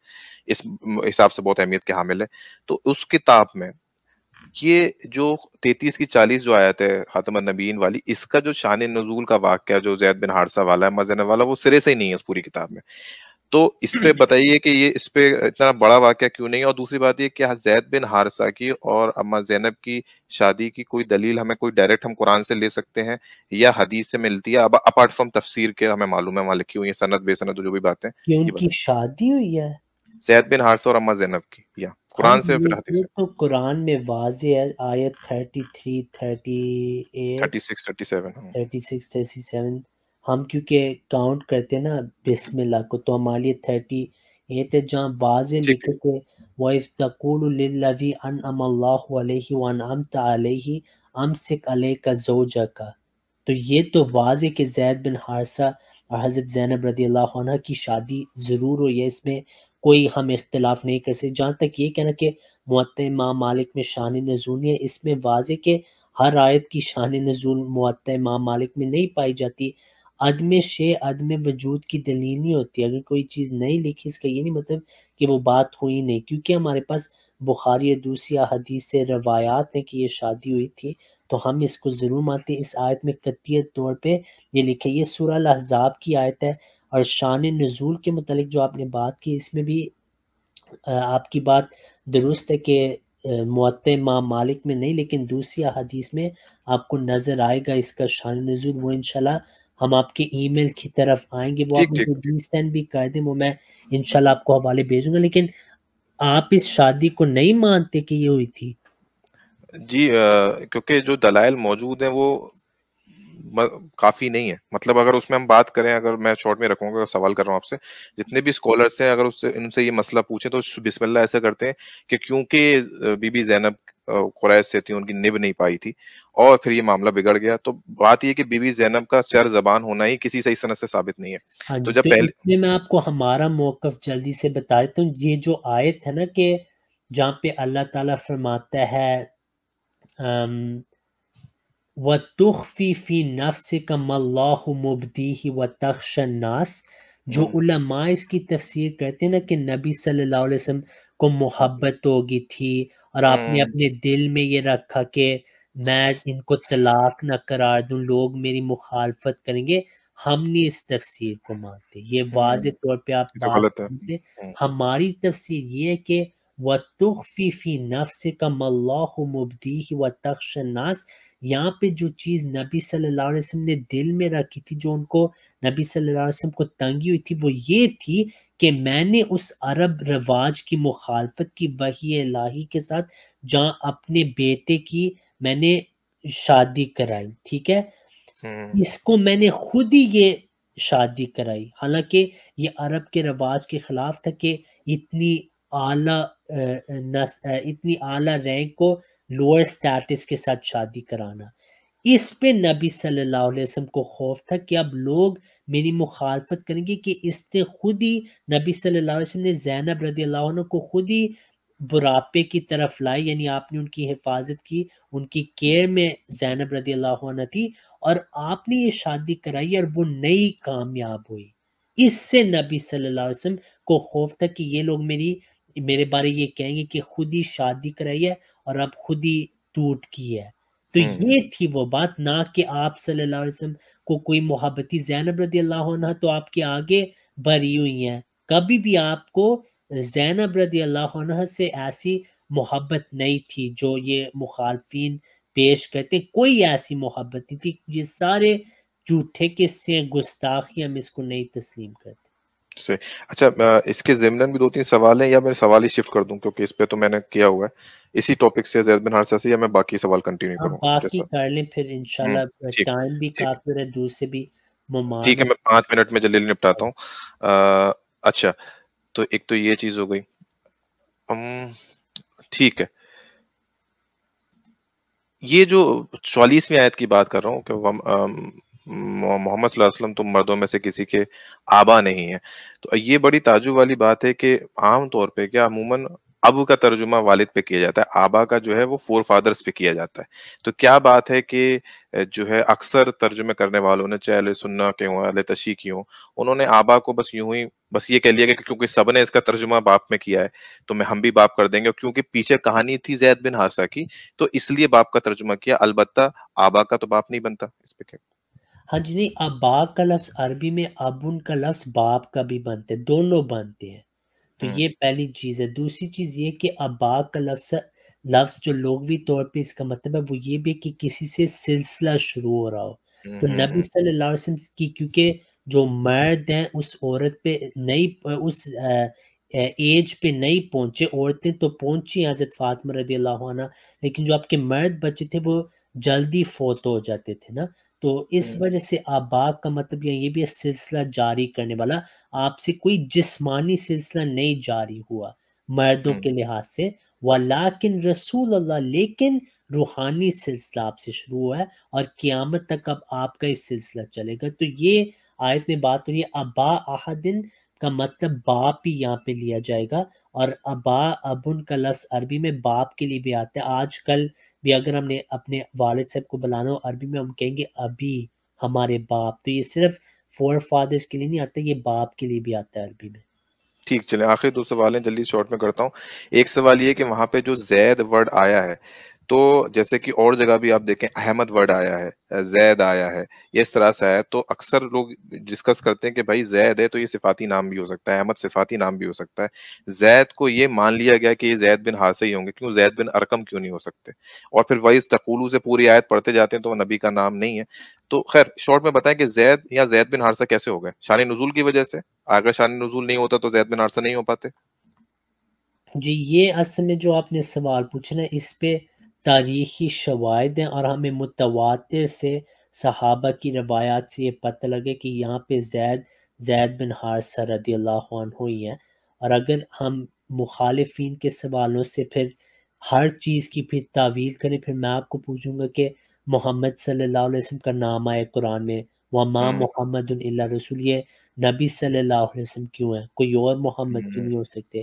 اس حساب سے بہت اہمیت کے حامل ہے. تو اس کتاب میں یہ جو 33 کی 40 جو آیت ہے خاتم النبیین والی، اس کا جو شان نزول کا واقعہ جو زید بن حارثہ والا ہے، مزنہ والا، وہ سرے سے ہی نہیں ہے اس پوری کتاب میں. تو اس پہ بتائیے کہ یہ اس پہ اتنا بڑا واقعہ کیوں نہیں ہے؟ اور دوسری بات یہ کہ زید بن حارثہ کی اور اما زینب کی شادی کی کوئی دلیل ہمیں کوئی ڈائریکٹ ہم قرآن سے لے سکتے ہیں یا حدیث سے ملتی ہے، اپارٹ فرام تفسیر کے ہمیں معلوم ہے وہاں لکھی ہوئی ہیں سند بے سند جو بھی باتیں، کہ ان یہ کی بتائیں. شادی ہوئی ہے. زید بن حارثہ اور اما زینب کی، یا ہاں قرآن سے پھر حدیث یہ سے؟ تو قرآن میں واضح ہے، آیت 33 38 36 37. 36 37. ہم کیونکہ کاؤنٹ کرتے ہیں نا بسم اللہ کو، تو ہمارے لیے 38 ہے جہاں واضح ٹھیک ہے. لکھے کہ وَإِذْ تَقُولُ لِلَّذِي أَنْعَمَ اللَّهُ عَلَيْهِ وَأَنْعَمْتَ عَلَيْهِ أَمْسِكْ عَلَيْكَ زَوْجَكَ. تو یہ تو واضح کہ زید بن حارثہ اور حضرت زینب رضی اللہ عنہ کی شادی ضرور ہوئی ہے، اس میں کوئی ہم اختلاف نہیں کر سکتے. جہاں تک یہ کہنا کہ موطا امام مالک میں شان نزول نہیں ہے، اس میں واضح کہ ہر آیت کی شان نزول موطا امام مالک میں نہیں پائی جاتی. عدم شے عدم وجود کی دلیل نہیں ہوتی. اگر کوئی چیز نہیں لکھی اس کا یہ نہیں مطلب کہ وہ بات ہوئی نہیں، کیونکہ ہمارے پاس بخاری دوسری حدیث سے روایات ہیں کہ یہ شادی ہوئی تھی، تو ہم اس کو ضرور مانتے ہیں. اس آیت میں قطعیت طور پہ یہ لکھے، یہ سورہ الاحزاب کی آیت ہے. اور شان نزول کے متعلق جو آپ نے بات کی، اس میں بھی آپ کی بات درست ہے کہ موطا امام مالک میں نہیں، لیکن دوسری حدیث میں آپ کو نظر آئے گا اس کا شان نزول. وہ انشاءاللہ ہم آپ کے ای میل کی طرف آئیں گے، وہ آپ ٹھیک مجھے ٹھیک. ری سینڈ بھی کر دیں، وہ میں انشاءاللہ آپ کو حوالے بھیجوں گا. لیکن آپ اس شادی کو نہیں مانتے کہ یہ ہوئی تھی؟ جی کیونکہ جو دلائل موجود ہیں وہ کافی نہیں ہے. مطلب اگر اس میں ہم بات کریں, اگر میں شارٹ میں رکھوں گا, سوال کر رہا ہوں آپ سے, جتنے بھی اسکالرس ہیں اگر ان سے یہ مسئلہ پوچھیں تو بسم اللہ ایسا کرتے ہیں کہ کیونکہ بی بی زینب قریش سے تھی, ان کی نب نہیں پائی تھی اور پھر یہ معاملہ بگڑ گیا. تو بات یہ کہ بی بی زینب کا چر زبان ہونا ہی کسی صحیح سند سے ثابت نہیں ہے. ہاں تو جی, جب تو پہلے اس میں آپ کو ہمارا موقف جلدی سے بتا دیتا ہوں. یہ جو آیت ہے نا کہ جہاں پہ اللہ تعالیٰ فرماتا ہے وَتُخْفِي فِي نَفْسِكَ مَا اللَّهُ مُبْدِيهِ وَتَخْشَى النَّاسَ, جو علماء اس کی تفسیر کرتے ہیں نا کہ نبی صلی اللہ علیہ وسلم کو محبت ہوگی تھی اور آپ نے اپنے دل میں یہ رکھا کہ میں ان کو طلاق نہ قرار دوں, لوگ میری مخالفت کریں گے. ہم نہیں اس تفسیر کو مانتے, یہ واضح طور پہ آپ تو بات غلط ہے. سمجھتے. ہماری تفسیر یہ ہے کہ وَتُخْفِي فِي نَفْسِكَ مَا اللَّهُ مُبْدِيهِ وَتَخْشَى النَّاسَ, یہاں پہ جو چیز نبی صلی اللہ علیہ وسلم نے دل میں رکھی تھی, جو ان کو نبی صلی اللہ علیہ وسلم کو تنگی ہوئی تھی, وہ یہ تھی کہ میں نے اس عرب رواج کی مخالفت کی وحی الہی کے ساتھ جہاں اپنے بیٹے کی میں نے شادی کرائی. ٹھیک ہے, اس کو میں نے خود ہی یہ شادی کرائی, حالانکہ یہ عرب کے رواج کے خلاف تھا کہ اتنی اعلیٰ رینک کو لوئر سٹیٹس کے ساتھ شادی کرانا. اس پہ نبی صلی اللہ علیہ وسلم کو خوف تھا کہ اب لوگ میری مخالفت کریں گے, کہ اس نے خود ہی نبی صلی اللہ علیہ وسلم نے زینب رضی اللہ عنہ کو خود ہی براپے کی طرف لائی, یعنی آپ نے ان کی حفاظت کی, ان کی کیئر میں زینب رضی اللہ عنہ تھی, اور آپ نے یہ شادی کرائی اور وہ نئی کامیاب ہوئی. اس سے نبی صلی اللہ علیہ وسلم کو خوف تھا کہ یہ لوگ میرے بارے یہ کہیں گے کہ خود ہی شادی کرائی ہے اور اب خود ہی ٹوٹ کی ہے. تو یہ تھی وہ بات, نہ کہ آپ صلی اللہ علیہ وسلم کو کوئی محبتی. زینب رضی اللہ عنہ تو آپ کے آگے بری ہوئی ہیں, کبھی بھی آپ کو زینب رضی اللہ عنہ سے ایسی محبت نہیں تھی جو یہ مخالفین پیش کرتے. کوئی ایسی محبت نہیں تھی. یہ سارے جھوٹے قصے ہیں, گستاخی, ہم اس کو نہیں تسلیم کرتے. سے اچھا, اس کے ضمن بھی 2-3 سوال ہیں, یا میں سوال ہی شفٹ کر دوں کیونکہ اس پہ تو میں نے کیا ہوا ہے اسی ٹاپک سے زید بن حارثہ سے, یا میں باقی سوال کنٹینیو آپ کروں باقی جیسا؟ کر لیں, پھر انشاءاللہ ٹھیک ٹائم بھی ٹھیک کافی ہے, دوسرے بھی ٹھیک ممالک. ہے, میں 5 منٹ میں جلدی نپٹاتا ہوں. اچھا, تو ایک تو یہ چیز ہو گئی. ٹھیک ہے, یہ جو 44ویں آیت کی بات کر رہا ہوں کہ محمد صلی اللہ علیہ وسلم تم مردوں میں سے کسی کے آبا نہیں ہیں, تو یہ بڑی تعجب والی بات ہے کہ عام طور پہ کیا عموماً اب کا ترجمہ والد پہ کیا جاتا ہے, آبا کا جو ہے وہ فور فادرز پہ کیا جاتا ہے. تو کیا بات ہے کہ جو ہے اکثر ترجمے کرنے والوں نے, چاہے اہل سنت کے ہوں اہل تشیع کی ہوں, انہوں نے آبا کو بس یوں ہی بس یہ کہہ لیا کہ کیونکہ سب نے اس کا ترجمہ باپ میں کیا ہے تو ہم بھی باپ کر دیں گے, کیونکہ پیچھے کہانی تھی زید بن حارثہ کی تو اس لیے باپ کا ترجمہ کیا. البتہ آبا کا تو باپ نہیں بنتا. اس پہ کیا؟ ہاں جی, نہیں, ابا کا لفظ عربی میں ابن کا لفظ باپ کا بھی بنتے, دونوں بنتے ہیں. تو یہ پہلی چیز ہے. دوسری چیز یہ کہ ابا کا لفظ جو لغوی طور پہ اس کا مطلب ہے وہ یہ بھی کہ کسی سے سلسلہ شروع ہو رہا ہو. تو نبی صلی اللہ علیہ وسلم کی کیونکہ جو مرد ہیں اس عورت پہ نہیں, اس ایج پہ نہیں پہنچے, عورتیں تو پہنچی حضرت فاطمہ رضی اللہ عنہ, لیکن جو آپ کے مرد بچے تھے وہ جلدی فوت ہو جاتے تھے نا. تو اس وجہ سے آبا کا مطلب یہ بھی ہے سلسلہ جاری کرنے والا. آپ سے کوئی جسمانی سلسلہ نہیں جاری ہوا مردوں کے لحاظ سے, ولیکن رسول اللہ, لیکن روحانی سلسلہ آپ سے شروع ہوا ہے اور قیامت تک اب آپ کا اس سلسلہ چلے گا. تو یہ آیت میں بات ہو رہی ہے ابا احدن کا مطلب باپ ہی یہاں پہ لیا جائے گا, اور ابن کا لفظ عربی میں باپ کے لیے بھی آتا ہے. آج کل بھی اگر ہم نے اپنے والد صاحب کو بلانا ہو عربی میں, ہم کہیں گے ابھی, ہمارے باپ. تو یہ صرف فور فادرز کے لیے نہیں آتا, یہ باپ کے لیے بھی آتا ہے عربی میں. ٹھیک, چلیں آخری 2 سوال ہیں, جلدی شارٹ میں کرتا ہوں. ایک سوال یہ کہ وہاں پہ جو زید ورڈ آیا ہے, تو جیسے کہ اور جگہ بھی آپ دیکھیں احمد ورڈ آیا ہے, زید آیا ہے, یہ اس طرح سے آیا, تو اکثر لوگ ڈسکس کرتے ہیں کہ بھائی زید ہے تو یہ صفاتی نام بھی ہو سکتا ہے, احمد صفاتی نام بھی ہو سکتا ہے. زید کو یہ مان لیا گیا کہ یہ زید بن حارثہ ہی ہوں گے, کیوں زید بن ارقم کیوں نہیں ہو سکتے؟ اور پھر وَإِذْ تَقُولُ سے پوری آیت پڑھتے جاتے ہیں تو وہ نبی کا نام نہیں ہے. تو خیر شارٹ میں بتائیں کہ زید یا زید بن حارثہ کیسے ہو گئے؟ شان نزول کی وجہ سے. اگر شان نزول نہیں ہوتا تو زید بن حارثہ نہیں ہو پاتے. جی یہ اصل میں جو آپ نے سوال پوچھا نا، اس پہ تاریخی شواہد ہیں، اور ہمیں متواتر سے صحابہ کی روایات سے یہ پتہ لگے کہ یہاں پہ زید بن حارثہ رضی اللہ عنہ ہی ہیں۔ اور اگر ہم مخالفین کے سوالوں سے پھر ہر چیز کی پھر تعویل کریں، پھر میں آپ کو پوچھوں گا کہ محمد صلی اللہ علیہ وسلم کا نام آئے قرآن میں، وَمَا مُحَمَّدٌ إِلَّا رسول، یہ نبی صلی اللہ علیہ وسلم کیوں ہے، کوئی اور محمد کیوں نہیں ہو سکتے؟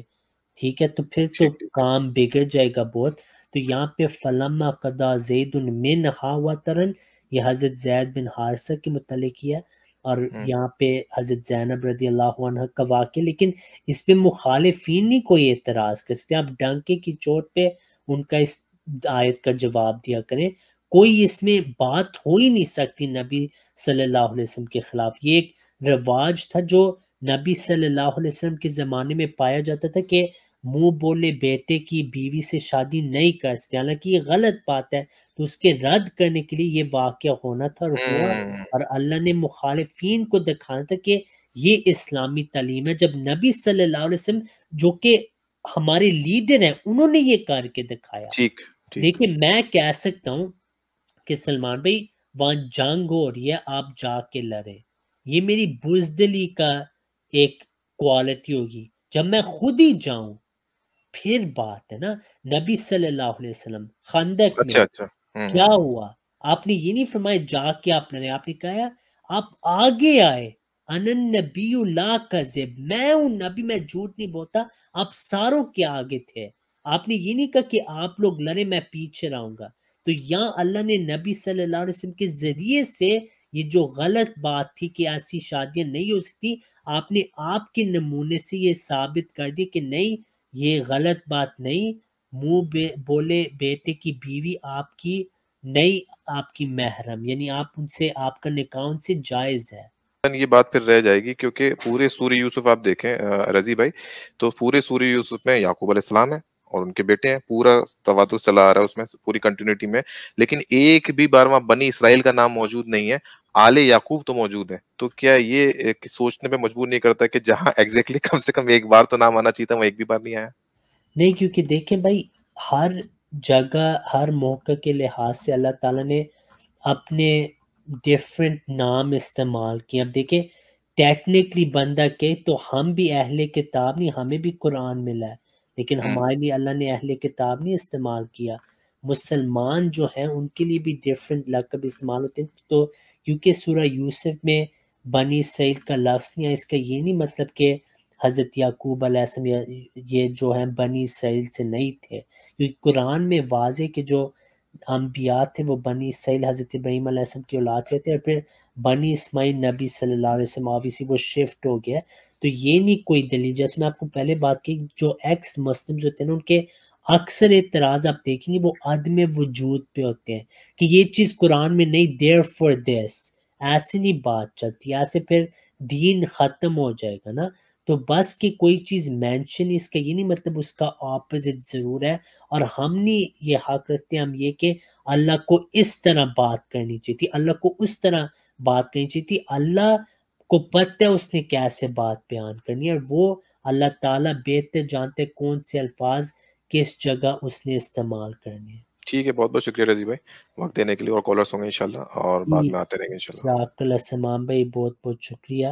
ٹھیک ہے، تو پھر تو ٹھیک ٹھیک کام بگڑ جائے گا بہت۔ تو یہاں پہ فلما قضا زید منہا وطرن، یہ حضرت زید بن حارثہ کے متعلق ہی ہے، اور یہاں پہ حضرت زینب رضی اللہ عنہ کا واقعہ، لیکن اس پہ مخالفین نہیں کوئی اعتراض کر سکتے۔ آپ ڈنکے کی چوٹ پہ ان کا اس آیت کا جواب دیا کریں، کوئی اس میں بات ہو ہی نہیں سکتی نبی صلی اللہ علیہ وسلم کے خلاف۔ یہ ایک رواج تھا جو نبی صلی اللہ علیہ وسلم کے زمانے میں پایا جاتا تھا کہ منہ بولے بیٹے کی بیوی سے شادی نہیں کر سکتے، حالانکہ یہ غلط بات ہے۔ تو اس کے رد کرنے کے لیے یہ واقعہ ہونا تھا اور ہوا، اور اللہ نے مخالفین کو دکھانا تھا کہ یہ اسلامی تعلیم ہے، جب نبی صلی اللہ علیہ وسلم جو کہ ہمارے لیڈر ہیں انہوں نے یہ کر کے دکھایا۔ ٹھیک ٹھیک دیکھیں میں کہہ سکتا ہوں کہ سلمان بھائی وہاں جنگ ہو رہی ہے، آپ جا کے لڑیں، یہ میری بزدلی کا ایک کوالٹی ہوگی۔ جب میں خود ہی جاؤں پھر بات ہے نا۔ نبی صلی اللہ علیہ وسلم خندق میں اچھا اچھا کیا ہوا؟ آپ نے یہ نہیں فرمایا جا کے آپ نے کہا آپ آگے آئے، انن نبی لا کذب، میں ہوں نبی، میں جھوٹ نہیں بولتا، آپ ساروں کے آگے تھے۔ آپ نے یہ نہیں کہا کہ آپ لوگ لڑے میں پیچھے رہوں گا۔ تو یہاں اللہ نے نبی صلی اللہ علیہ وسلم کے ذریعے سے یہ جو غلط بات تھی کہ ایسی شادیاں نہیں ہو سکتی، آپ نے آپ کے نمونے سے یہ ثابت کر دیا کہ نہیں، یہ غلط بات نہیں، منہ بولے بیٹے کی بیوی آپ کی نہیں، آپ کی محرم، یعنی آپ ان سے، آپ کا نکاح ان سے جائز ہے۔ یہ بات پھر رہ جائے گی، کیونکہ پورے سورہ یوسف آپ دیکھیں رضی بھائی، تو پورے سورہ یوسف میں یعقوب علیہ السلام ہے اور ان کے بیٹے ہیں، پورا تواتر چلا آ رہا ہے اس میں پوری کنٹینیوٹی میں، لیکن ایک بھی بار وہاں بنی اسرائیل کا نام موجود نہیں ہے، آل یعقوب تو موجود ہے۔ تو کیا یہ سوچنے پہ مجبور نہیں کرتا کہ جہاں ایگزیکٹلی کم سے کم ایک بار تو نام آنا چاہیے تھا، وہ ایک بھی بار نہیں آیا؟ نہیں، کیونکہ دیکھیں بھائی ہر جگہ ہر موقع کے لحاظ سے اللہ تعالیٰ نے اپنے ڈیفرنٹ نام استعمال کیے۔ اب دیکھیں ٹیکنیکلی بندہ کہ تو ہم بھی اہل کتاب نہیں، ہمیں بھی قرآن ملا ہے، لیکن ہمارے لیے اللہ نے اہل کتاب نہیں استعمال کیا۔ مسلمان جو ہیں ان کے لیے بھی ڈیفرنٹ لقب استعمال ہوتے ہیں۔ تو کیونکہ سورہ یوسف میں بنی اسرائیل کا لفظ نہیں ہے، اس کا یہ نہیں مطلب کہ حضرت یعقوب علیہ السلام یہ جو ہیں بنی اسرائیل سے نہیں تھے، کیونکہ قرآن میں واضح کہ جو انبیاء تھے وہ بنی اسرائیل حضرت ابراہیم علیہ السلام کی اولاد سے تھے، اور پھر بنی اسماعیل نبی صلی اللہ علیہ وسلم آبویسلی وہ شفٹ ہو گیا۔ تو یہ نہیں کوئی دلیل، جیسے میں آپ کو پہلے بات کی، جو ایکس مسلمز ہوتے ہیں نا ان کے اکثر اعتراض آپ دیکھیں گے وہ عدم وجود پہ ہوتے ہیں کہ یہ چیز قرآن میں نہیں، دیر فور دس، ایسے نہیں بات چلتی، ایسے پھر دین ختم ہو جائے گا نا۔ تو بس کہ کوئی چیز مینشن، اس کا یہ نہیں مطلب اس کا اپوزٹ ضرور ہے، اور ہم نہیں یہ حق رکھتے ہم یہ کہ اللہ کو اس طرح بات کرنی چاہیے تھی، اللہ کو اس طرح بات کرنی چاہیے تھی، اللہ کو پتہ ہے اس نے کیسے بات بیان کرنی ہے، اور وہ اللہ تعالیٰ بہتر جانتے کون سے الفاظ کس جگہ اس نے استعمال کرنے ہیں۔ ٹھیک ہے، بہت بہت شکریہ رضی بھائی وقت دینے کے لیے، اور کالرس ہوں گے انشاءاللہ اور بعد میں آتے رہیں گے انشاءاللہ۔ جزاک اللہ سلمان بھائی، بہت بہت شکریہ۔